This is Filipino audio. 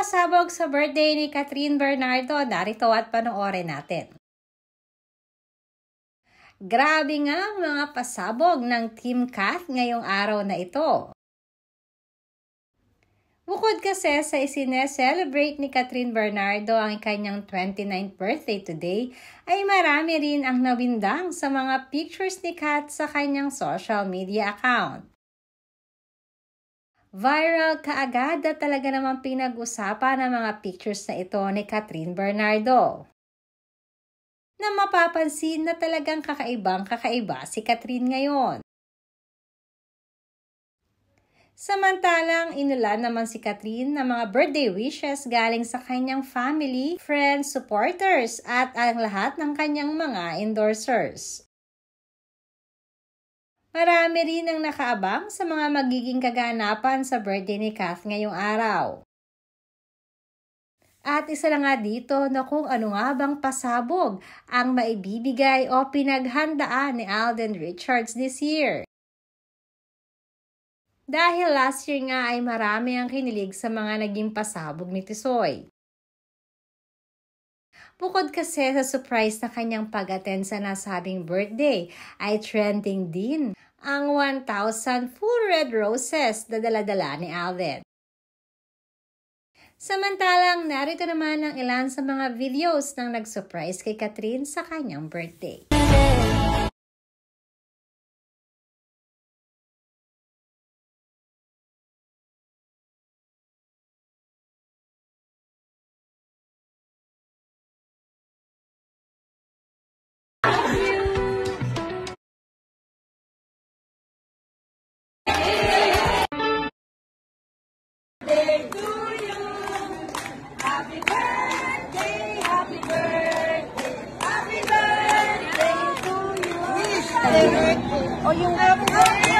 pasabog sa birthday ni Catherine Bernardo, narito at panoorin natin. Grabe nga ang mga pasabog ng Team Cath ngayong araw na ito. Bukod kasi sa isine-celebrate ni Catherine Bernardo ang kanyang 29th birthday today, ay marami rin ang nawindang sa mga pictures ni Cath sa kanyang social media account. Viral kaagad at talaga namang pinag-usapan ang mga pictures na ito ni Catherine Bernardo. Na mapapansin na talagang kakaiba si Catherine ngayon. Samantalang inulan naman si Catherine ng mga birthday wishes galing sa kanyang family, friends, supporters at ang lahat ng kanyang mga endorsers. Marami rin ang nakaabang sa mga magiging kaganapan sa birthday ni Cath ngayong araw. At isa na nga dito na kung ano nga bang pasabog ang maibibigay o pinaghandaan ni Alden Richards this year. Dahil last year nga ay marami ang kinilig sa mga naging pasabog ni Tisoy. Bukod kasi sa surprise na kanyang pag-attend sa nasabing birthday, ay trending din ang 1,000 full red roses na dala-dala ni Alden. Samantalang narito naman ang ilan sa mga videos ng nag-surprise kay Catherine sa kanyang birthday. Happy birthday, happy birthday, happy birthday to you. Wish, happy birthday. O yung happy birthday.